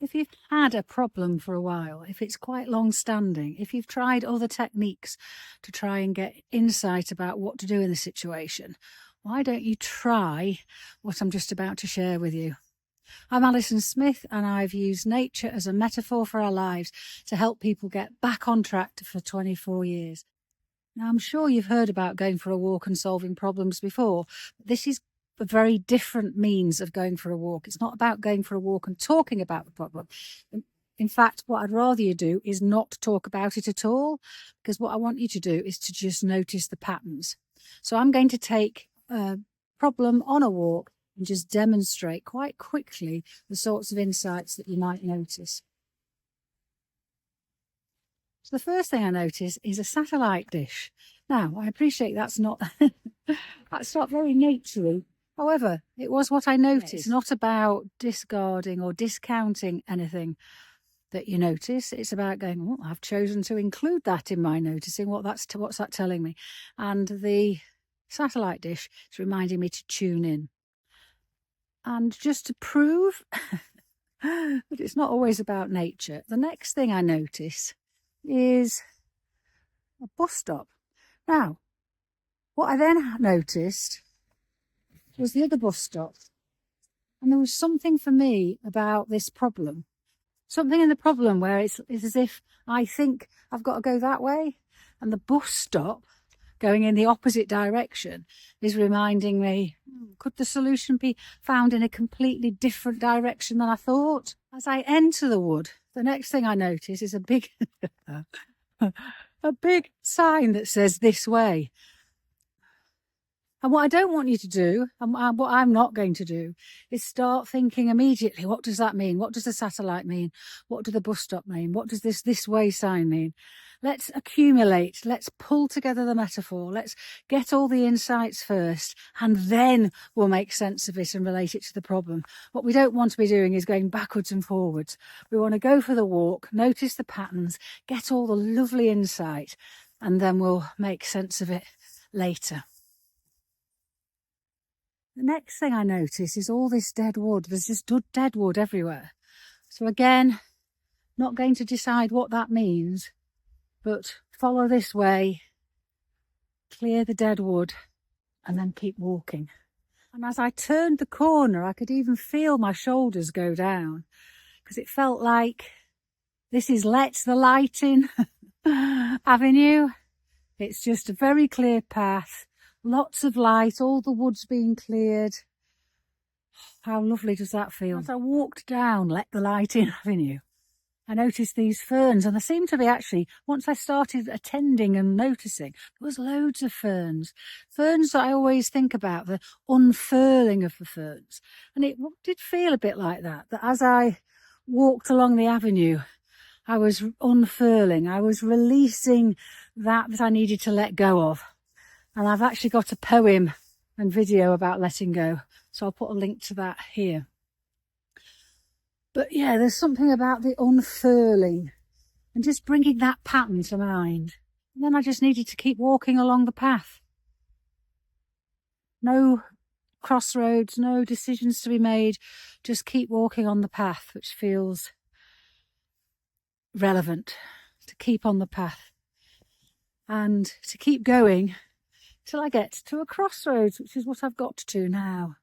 If you've had a problem for a while, if it's quite long-standing, if you've tried other techniques to try and get insight about what to do in the situation, why don't you try what I'm just about to share with you? I'm Alison Smith, and I've used nature as a metaphor for our lives to help people get back on track for 24 years. Now, I'm sure you've heard about going for a walk and solving problems before. But this is a very different means of going for a walk. It's not about going for a walk and talking about the problem. In fact, what I'd rather you do is not talk about it at all, because what I want you to do is to just notice the patterns. So I'm going to take a problem on a walk and just demonstrate quite quickly the sorts of insights that you might notice. So the first thing I notice is a satellite dish. Now, I appreciate that's not very naturey. However, it was what I noticed. It's not about discarding or discounting anything that you notice. It's about going, oh, I've chosen to include that in my noticing. What's that telling me? And the satellite dish is reminding me to tune in. And just to prove that it's not always about nature, the next thing I notice is a bus stop. Now, what I then noticed was the other bus stop. And there was something for me about this problem. Something in the problem where it's as if I think I've got to go that way, and the bus stop going in the opposite direction is reminding me, could the solution be found in a completely different direction than I thought? As I enter the wood, the next thing I notice is a big a big sign that says this way. And what I don't want you to do, and what I'm not going to do, is start thinking immediately, what does that mean? What does the satellite mean? What do the bus stop mean? What does this way sign mean? Let's accumulate. Let's pull together the metaphor. Let's get all the insights first, and then we'll make sense of it and relate it to the problem. What we don't want to be doing is going backwards and forwards. We want to go for the walk, notice the patterns, get all the lovely insight, and then we'll make sense of it later. The next thing I notice is all this dead wood. There's just dead wood everywhere. So again, not going to decide what that means, but follow this way, clear the dead wood, and then keep walking. And as I turned the corner, I could even feel my shoulders go down, because it felt like this is Let the Light In Avenue. It's just a very clear path. Lots of light, all the wood's being cleared. How lovely does that feel? As I walked down Let the Light In Avenue, I noticed these ferns, and there seemed to be actually, once I started attending and noticing, there was loads of ferns. Ferns that I always think about, the unfurling of the ferns. And it did feel a bit like that as I walked along the avenue, I was unfurling, I was releasing that I needed to let go of. And I've actually got a poem and video about letting go, so I'll put a link to that here. But yeah, there's something about the unfurling and just bringing that pattern to mind. And then I just needed to keep walking along the path. No crossroads, no decisions to be made, just keep walking on the path, which feels relevant, to keep on the path and to keep going till I get to a crossroads, which is what I've got to now.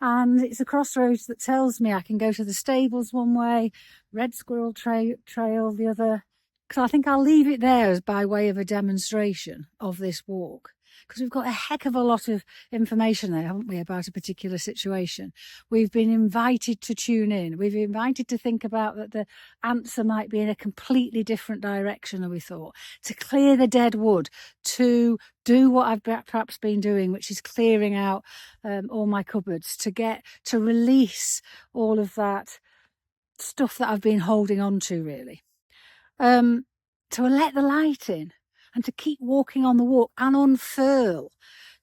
And it's a crossroads that tells me I can go to the stables one way, Red Squirrel Trail the other. Because I think I'll leave it there as by way of a demonstration of this walk. Because we've got a heck of a lot of information there, haven't we, about a particular situation. We've been invited to tune in. We've been invited to think about that the answer might be in a completely different direction than we thought. To clear the dead wood, to do what I've perhaps been doing, which is clearing out all my cupboards, to release all of that stuff that I've been holding on to, really. To let the light in. And to keep walking on the walk and unfurl,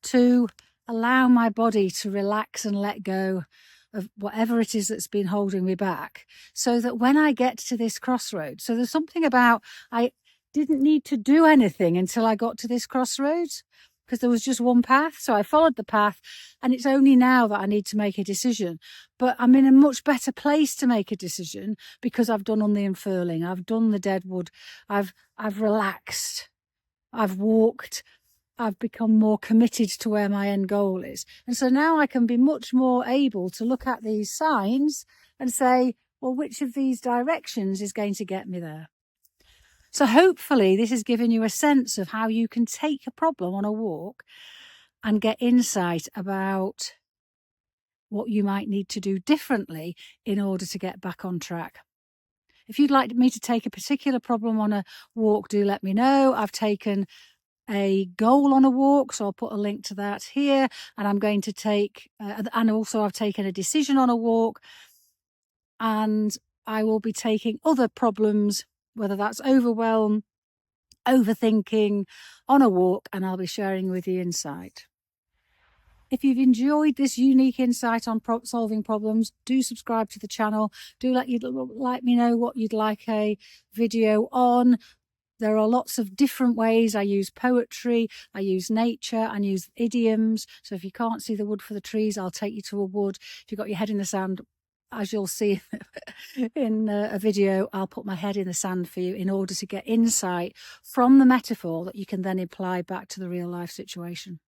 to allow my body to relax and let go of whatever it is that's been holding me back, so that when I get to this crossroads, so there's something about I didn't need to do anything until I got to this crossroads. because there was just one path. So I followed the path, and it's only now that I need to make a decision. But I'm in a much better place to make a decision because I've done the unfurling, I've done the deadwood, I've relaxed, I've walked, I've become more committed to where my end goal is. And so now I can be much more able to look at these signs and say, well, which of these directions is going to get me there? So hopefully this has given you a sense of how you can take a problem on a walk and get insight about what you might need to do differently in order to get back on track. If you'd like me to take a particular problem on a walk, do let me know. I've taken a goal on a walk, so I'll put a link to that here. And I'm going to take, and also I've taken a decision on a walk, and I will be taking other problems, whether that's overwhelm, overthinking, on a walk, and I'll be sharing with you insight. If you've enjoyed this unique insight on solving problems, do subscribe to the channel. Do let me know what you'd like a video on. There are lots of different ways. I use poetry, I use nature, I use idioms. So if you can't see the wood for the trees, I'll take you to a wood. If you've got your head in the sand, as you'll see in a video, I'll put my head in the sand for you in order to get insight from the metaphor that you can then apply back to the real life situation.